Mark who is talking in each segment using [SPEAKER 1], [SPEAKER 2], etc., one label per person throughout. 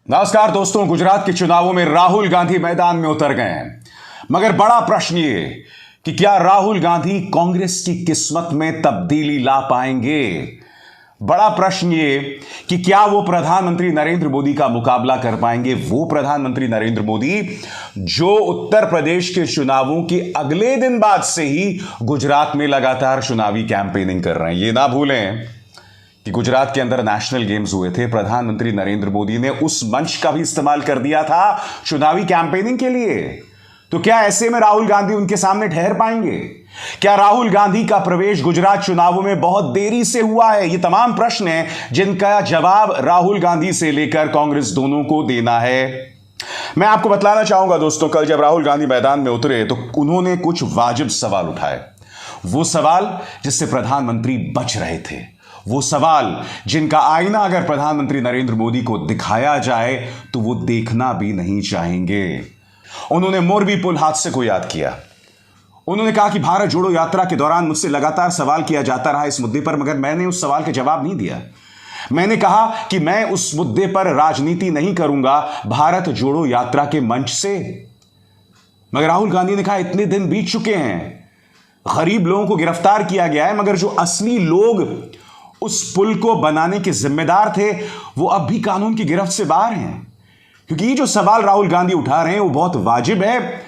[SPEAKER 1] नमस्कार दोस्तों, गुजरात के चुनावों में राहुल गांधी मैदान में उतर गए हैं। मगर बड़ा प्रश्न ये कि क्या राहुल गांधी कांग्रेस की किस्मत में तब्दीली ला पाएंगे। बड़ा प्रश्न ये कि क्या वो प्रधानमंत्री नरेंद्र मोदी का मुकाबला कर पाएंगे। वो प्रधानमंत्री नरेंद्र मोदी जो उत्तर प्रदेश के चुनावों के अगले दिन बाद से ही गुजरात में लगातार चुनावी कैंपेनिंग कर रहे हैं। ये ना भूलें कि गुजरात के अंदर नेशनल गेम्स हुए थे। प्रधानमंत्री नरेंद्र मोदी ने उस मंच का भी इस्तेमाल कर दिया था चुनावी कैंपेनिंग के लिए। तो क्या ऐसे में राहुल गांधी उनके सामने ठहर पाएंगे? क्या राहुल गांधी का प्रवेश गुजरात चुनावों में बहुत देरी से हुआ है? ये तमाम प्रश्न हैं जिनका जवाब राहुल गांधी से लेकर कांग्रेस दोनों को देना है। मैं आपको बतलाना चाहूंगा दोस्तों, कल जब राहुल गांधी मैदान में उतरे तो उन्होंने कुछ वाजिब सवाल उठाए। वो सवाल जिससे प्रधानमंत्री बच रहे थे, वो सवाल जिनका आईना अगर प्रधानमंत्री नरेंद्र मोदी को दिखाया जाए तो वो देखना भी नहीं चाहेंगे। उन्होंने मोरबी पुल हादसे को याद किया। उन्होंने कहा कि भारत जोड़ो यात्रा के दौरान मुझसे लगातार सवाल किया जाता रहा इस मुद्दे पर, मगर मैंने उस सवाल का जवाब नहीं दिया। मैंने कहा कि मैं उस मुद्दे पर राजनीति नहीं करूंगा भारत जोड़ो यात्रा के मंच से। मगर राहुल गांधी ने कहा इतने दिन बीत चुके हैं, गरीब लोगों को गिरफ्तार किया गया है, मगर जो असली लोग उस पुल को बनाने के जिम्मेदार थे वो अब भी कानून की गिरफ्त से बाहर हैं। क्योंकि ये जो सवाल राहुल गांधी उठा रहे हैं वो बहुत वाजिब है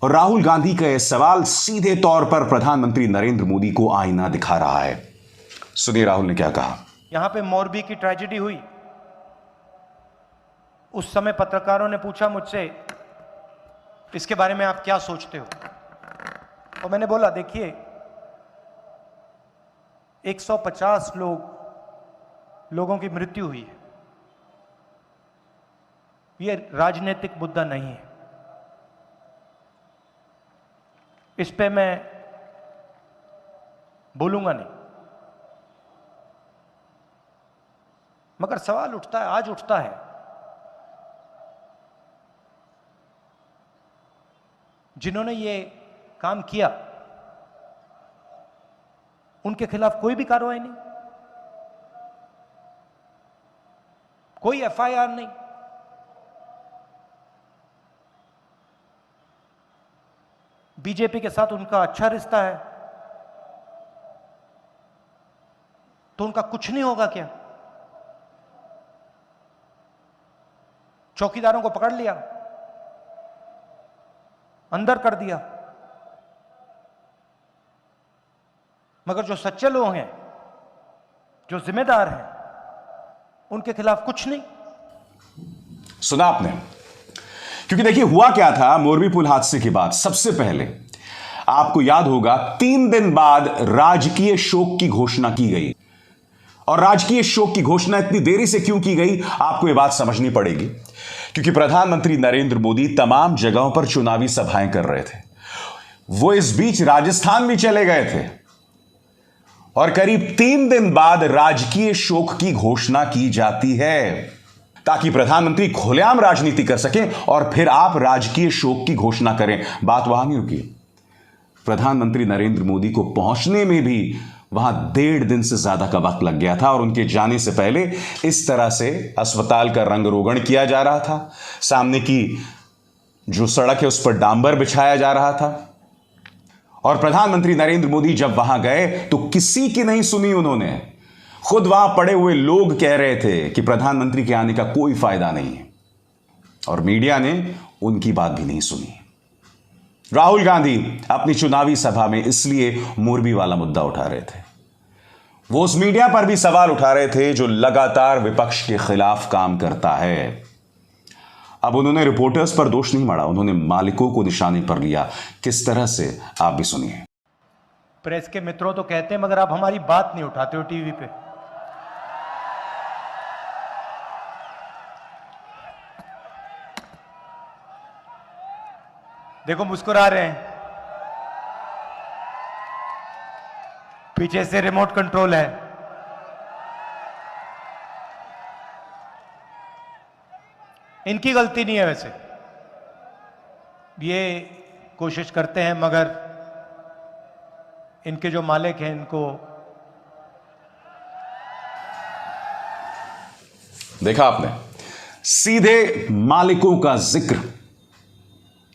[SPEAKER 1] और राहुल गांधी का यह सवाल सीधे तौर पर प्रधानमंत्री नरेंद्र मोदी को आईना दिखा रहा है। सुनिए राहुल ने क्या कहा।
[SPEAKER 2] यहां पे मोरबी की ट्रेजेडी हुई, उस समय पत्रकारों ने पूछा मुझसे इसके बारे में आप क्या सोचते हो। तो मैंने बोला देखिए 150 लोगों की मृत्यु हुई है, यह राजनीतिक मुद्दा नहीं है। इस पे मैं बोलूंगा नहीं, मगर सवाल उठता है, आज उठता है, जिन्होंने ये काम किया उनके खिलाफ कोई भी कार्रवाई नहीं, कोई एफआईआर नहीं। बीजेपी के साथ उनका अच्छा रिश्ता है तो उनका कुछ नहीं होगा क्या? चौकीदारों को पकड़ लिया, अंदर कर दिया, मगर जो सच्चे लोग हैं, जो जिम्मेदार हैं, उनके खिलाफ कुछ नहीं।
[SPEAKER 1] सुना आपने? क्योंकि देखिए हुआ क्या था मोरबी पुल हादसे के बाद सबसे पहले आपको याद होगा 3 दिन बाद राजकीय शोक की घोषणा की गई। और राजकीय शोक की घोषणा इतनी देरी से क्यों की गई आपको यह बात समझनी पड़ेगी। क्योंकि प्रधानमंत्री नरेंद्र मोदी तमाम जगहों पर चुनावी सभाएं कर रहे थे। वो इस बीच राजस्थान भी चले गए थे और करीब 3 दिन बाद राजकीय शोक की घोषणा की जाती है ताकि प्रधानमंत्री खुलेआम राजनीति कर सकें और फिर आप राजकीय शोक की घोषणा करें। बात वहां नहीं रुकी। प्रधानमंत्री नरेंद्र मोदी को पहुंचने में भी वहां 1.5 दिन से ज्यादा का वक्त लग गया था और उनके जाने से पहले इस तरह से अस्पताल का रंग रोगन किया जा रहा था। सामने की जो सड़क है उस पर डांबर बिछाया जा रहा था और प्रधानमंत्री नरेंद्र मोदी जब वहां गए तो किसी की नहीं सुनी उन्होंने। खुद वहां पड़े हुए लोग कह रहे थे कि प्रधानमंत्री के आने का कोई फायदा नहीं है और मीडिया ने उनकी बात भी नहीं सुनी। राहुल गांधी अपनी चुनावी सभा में इसलिए मोरबी वाला मुद्दा उठा रहे थे। वो उस मीडिया पर भी सवाल उठा रहे थे जो लगातार विपक्ष के खिलाफ काम करता है। अब उन्होंने रिपोर्टर्स पर दोष नहीं मढ़ा, उन्होंने मालिकों को निशाने पर लिया। किस तरह से आप भी सुनिए।
[SPEAKER 2] प्रेस के मित्रों तो कहते हैं मगर आप हमारी बात नहीं उठाते हो टीवी पे। देखो मुस्कुरा रहे हैं, पीछे से रिमोट कंट्रोल है। इनकी गलती नहीं है, वैसे ये कोशिश करते हैं मगर इनके जो मालिक हैं इनको
[SPEAKER 1] देखा आपने, सीधे मालिकों का जिक्र,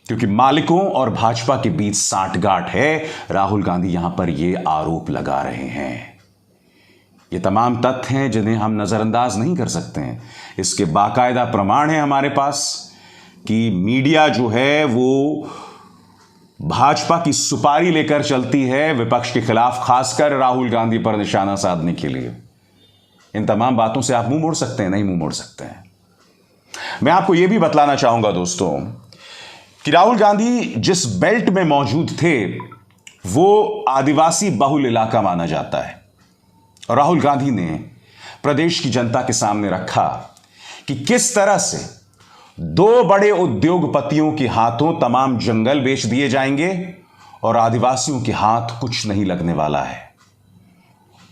[SPEAKER 1] क्योंकि मालिकों और भाजपा के बीच सांठगांठ है। राहुल गांधी यहां पर यह आरोप लगा रहे हैं। ये तमाम तथ्य हैं जिन्हें हम नजरअंदाज नहीं कर सकते हैं। इसके बाकायदा प्रमाण है हमारे पास कि मीडिया जो है वो भाजपा की सुपारी लेकर चलती है विपक्ष के खिलाफ, खासकर राहुल गांधी पर निशाना साधने के लिए। इन तमाम बातों से आप मुंह मोड़ सकते हैं? नहीं मुंह मोड़ सकते हैं। मैं आपको यह भी बतलाना चाहूंगा दोस्तों कि राहुल गांधी जिस बेल्ट में मौजूद थे वो आदिवासी बहुल इलाका माना जाता है। और राहुल गांधी ने प्रदेश की जनता के सामने रखा कि किस तरह से 2 बड़े उद्योगपतियों के हाथों तमाम जंगल बेच दिए जाएंगे और आदिवासियों के हाथ कुछ नहीं लगने वाला है।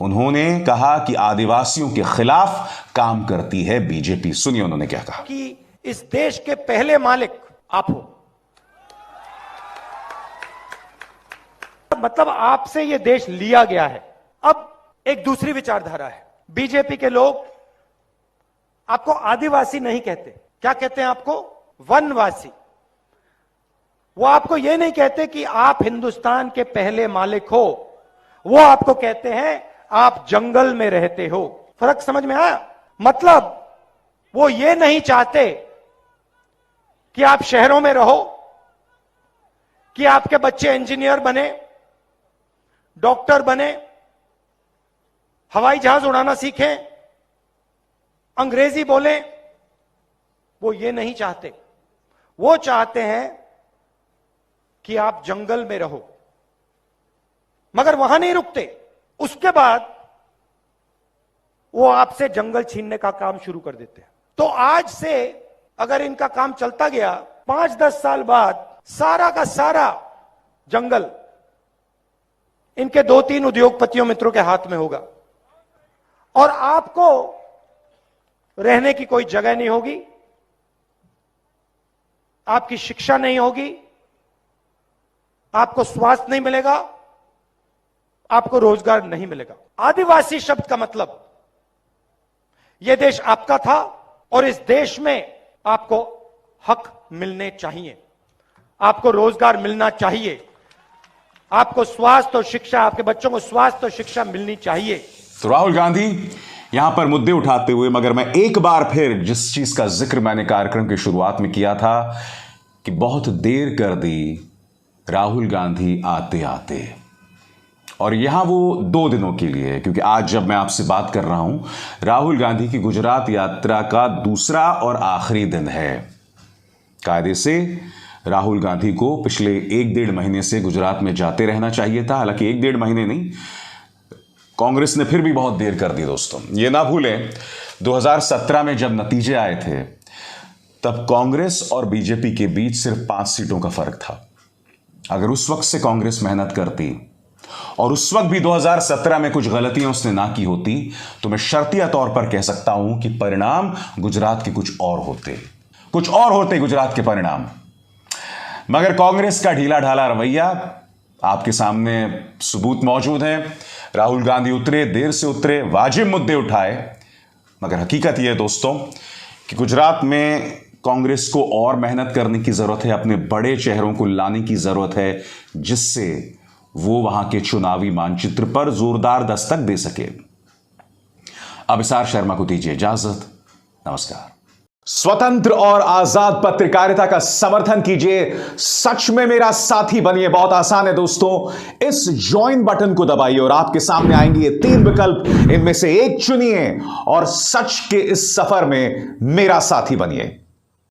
[SPEAKER 1] उन्होंने कहा कि आदिवासियों के खिलाफ काम करती है बीजेपी। सुनिए उन्होंने क्या कहा।
[SPEAKER 2] कि इस देश के पहले मालिक आप हो, मतलब आपसे यह देश लिया गया है। अब एक दूसरी विचारधारा है। बीजेपी के लोग आपको आदिवासी नहीं कहते, क्या कहते हैं आपको? वनवासी। वो आपको यह नहीं कहते कि आप हिंदुस्तान के पहले मालिक हो, वो आपको कहते हैं आप जंगल में रहते हो। फर्क समझ में आया? मतलब वो ये नहीं चाहते कि आप शहरों में रहो, कि आपके बच्चे इंजीनियर बने, डॉक्टर बने, हवाई जहाज उड़ाना सीखें, अंग्रेजी बोलें। वो ये नहीं चाहते। वो चाहते हैं कि आप जंगल में रहो। मगर वहां नहीं रुकते। उसके बाद वो आपसे जंगल छीनने का काम शुरू कर देते हैं। तो आज से अगर इनका काम चलता गया, 5-10 साल बाद सारा का सारा जंगल इनके 2-3 उद्योगपतियों मित्रों के हाथ में होगा और आपको रहने की कोई जगह नहीं होगी, आपकी शिक्षा नहीं होगी, आपको स्वास्थ्य नहीं मिलेगा, आपको रोजगार नहीं मिलेगा। आदिवासी शब्द का मतलब यह देश आपका था और इस देश में आपको हक मिलने चाहिए, आपको रोजगार मिलना चाहिए, आपको स्वास्थ्य और शिक्षा, आपके बच्चों को स्वास्थ्य और शिक्षा मिलनी चाहिए।
[SPEAKER 1] तो राहुल गांधी यहां पर मुद्दे उठाते हुए, मगर मैं एक बार फिर जिस चीज का जिक्र मैंने कार्यक्रम की शुरुआत में किया था कि बहुत देर कर दी राहुल गांधी आते आते, और यहां वो 2 दिनों के लिए, क्योंकि आज जब मैं आपसे बात कर रहा हूं राहुल गांधी की गुजरात यात्रा का दूसरा और आखिरी दिन है। कायदे से राहुल गांधी को पिछले 1-1.5 महीने से गुजरात में जाते रहना चाहिए था। हालांकि 1-1.5 महीने नहीं, कांग्रेस ने फिर भी बहुत देर कर दी। दोस्तों ये ना भूलें 2017 में जब नतीजे आए थे तब कांग्रेस और बीजेपी के बीच सिर्फ 5 सीटों का फर्क था। अगर उस वक्त से कांग्रेस मेहनत करती और उस वक्त भी 2017 में कुछ गलतियां उसने ना की होती तो मैं शर्तिया तौर पर कह सकता हूं कि परिणाम गुजरात के कुछ और होते गुजरात के परिणाम। मगर कांग्रेस का ढीला ढाला रवैया, आपके सामने सबूत मौजूद हैं। राहुल गांधी उतरे, देर से उतरे, वाजिब मुद्दे उठाए, मगर हकीकत यह है दोस्तों कि गुजरात में कांग्रेस को और मेहनत करने की जरूरत है, अपने बड़े चेहरों को लाने की जरूरत है जिससे वो वहां के चुनावी मानचित्र पर जोरदार दस्तक दे सके। अब इसार शर्मा को दीजिए इजाजत। नमस्कार। स्वतंत्र और आजाद पत्रकारिता का समर्थन कीजिए, सच में मेरा साथी बनिए। बहुत आसान है दोस्तों, इस ज्वाइन बटन को दबाइए और आपके सामने आएंगे ये 3 विकल्प, इनमें से एक चुनिए और सच के इस सफर में मेरा साथी बनिए।